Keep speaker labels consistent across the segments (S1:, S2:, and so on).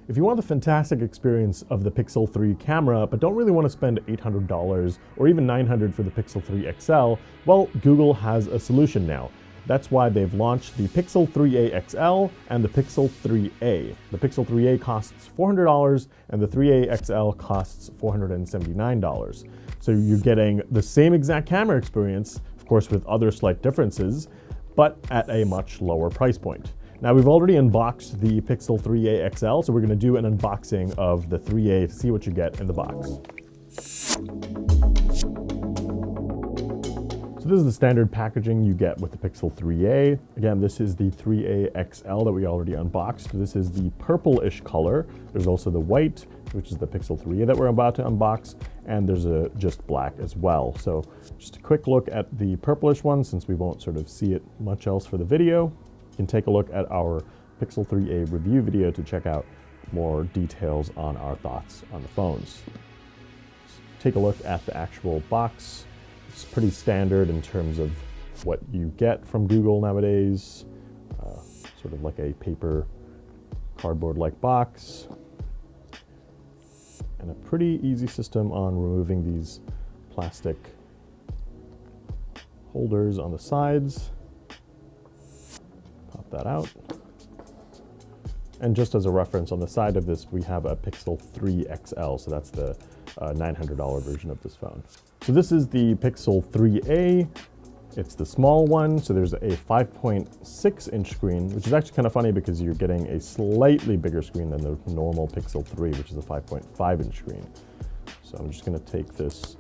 S1: If you want the fantastic experience of the Pixel 3 camera, but don't really want to spend $800 or even $900 for the Pixel 3 XL, well, Google has a solution now. That's why they've launched the Pixel 3a XL and the Pixel 3a. The Pixel 3a costs $400 and the 3a XL costs $479. So you're getting the same exact camera experience, of course with other slight differences, but at a much lower price point. Now we've already unboxed the Pixel 3a XL, so we're going to do an unboxing of the 3a to see what you get in the box. So this is the standard packaging you get with the Pixel 3a. Again, this is the 3a XL that we already unboxed. This is the purple-ish color. There's also the white, which is the Pixel 3a that we're about to unbox, and there's a just black as well. So just a quick look at the purplish one, since we won't sort of see it much else for the video. You can take a look at our Pixel 3a review video to check out more details on our thoughts on the phones. Let's take a look at the actual box. It's pretty standard in terms of what you get from Google nowadays. Sort of like a paper cardboard-like box. And a pretty easy system on removing these plastic holders on the sides. Pop that out. And just as a reference, on the side of this, we have a Pixel 3 XL, so that's the $900 version of this phone. So this is the Pixel 3a. It's the small one, so there's a 5.6-inch screen, which is actually kind of funny because you're getting a slightly bigger screen than the normal Pixel 3, which is a 5.5-inch screen. So I'm just going to take this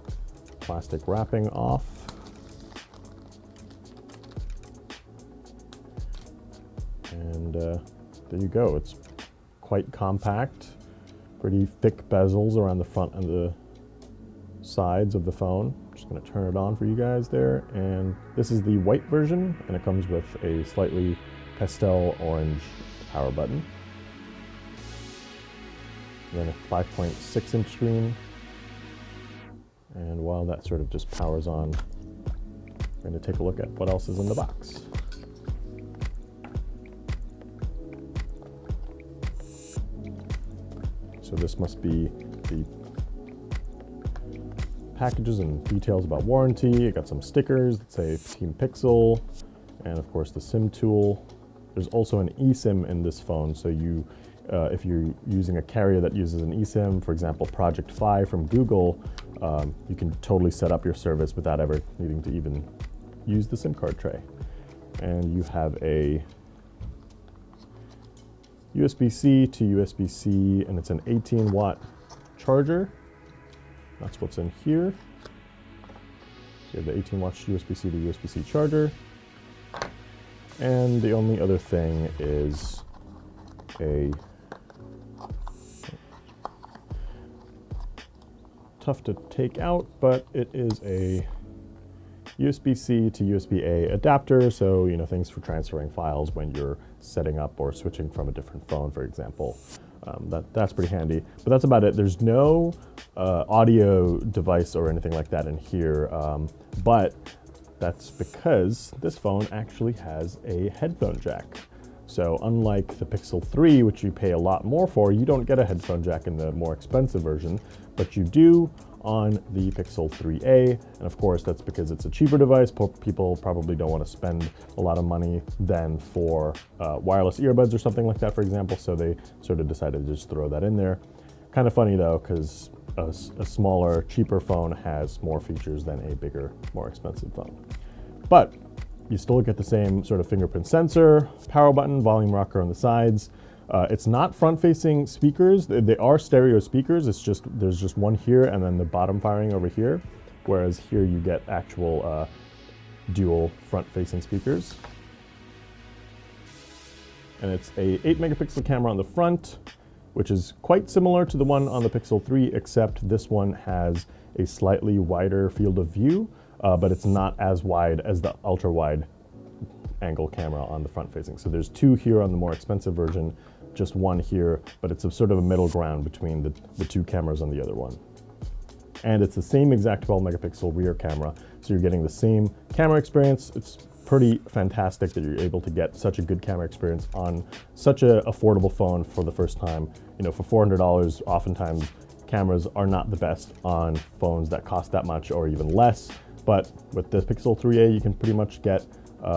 S1: plastic wrapping off. And there you go. It's quite compact, pretty thick bezels around the front and the sides of the phone. I'm just going to turn it on for you guys there. And this is the white version, and it comes with a slightly pastel orange power button. And then a 5.6-inch screen. And while that sort of just powers on, I'm going to take a look at what else is in the box. So this must be the packages and details about warranty. I got some stickers that say Team Pixel, and of course the SIM tool. There's also an eSIM in this phone, so you, if you're using a carrier that uses an eSIM, for example Project Fi from Google, you can totally set up your service without ever needing to even use the SIM card tray. And you have a USB-C to USB-C, and it's an 18-watt charger. That's what's in here. So you have the 18-watt USB-C to USB-C charger. And the only other thing is tough to take out, but it is a USB-C to USB-A adapter, so you know, things for transferring files when you're setting up or switching from a different phone, for example. That's pretty handy, but that's about it. There's no audio device or anything like that in here, but that's because this phone actually has a headphone jack. So unlike the Pixel 3, which you pay a lot more for, you don't get a headphone jack in the more expensive version, but you do on the Pixel 3a, and of course that's because it's a cheaper device. People probably don't want to spend a lot of money then for wireless earbuds or something like that, for example, so they sort of decided to just throw that in there. Kind of funny though, because a smaller, cheaper phone has more features than a bigger, more expensive phone. But you still get the same sort of fingerprint sensor, power button, volume rocker on the sides. It's not front-facing speakers. They are stereo speakers. It's just, there's just one here and then the bottom firing over here. Whereas here you get actual dual front-facing speakers. And it's a 8-megapixel camera on the front, which is quite similar to the one on the Pixel 3, except this one has a slightly wider field of view, but it's not as wide as the ultra-wide angle camera on the front-facing. So there's two here on the more expensive version, just one here, but it's a sort of a middle ground between the two cameras on the other one. And it's the same exact 12-megapixel rear camera, so you're getting the same camera experience. It's pretty fantastic that you're able to get such a good camera experience on such an affordable phone for the first time. You know, for $400, oftentimes cameras are not the best on phones that cost that much or even less. But with the Pixel 3a, you can pretty much get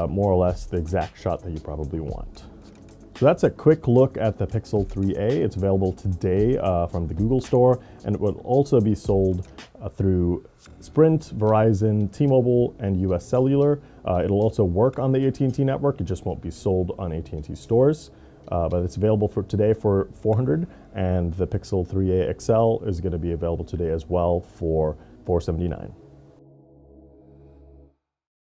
S1: more or less the exact shot that you probably want. So that's a quick look at the Pixel 3a. It's available today from the Google Store, and it will also be sold through Sprint, Verizon, T-Mobile, and US Cellular. It'll also work on the AT&T network. It just won't be sold on AT&T stores. But it's available for today for $400, and the Pixel 3a XL is going to be available today as well for $479.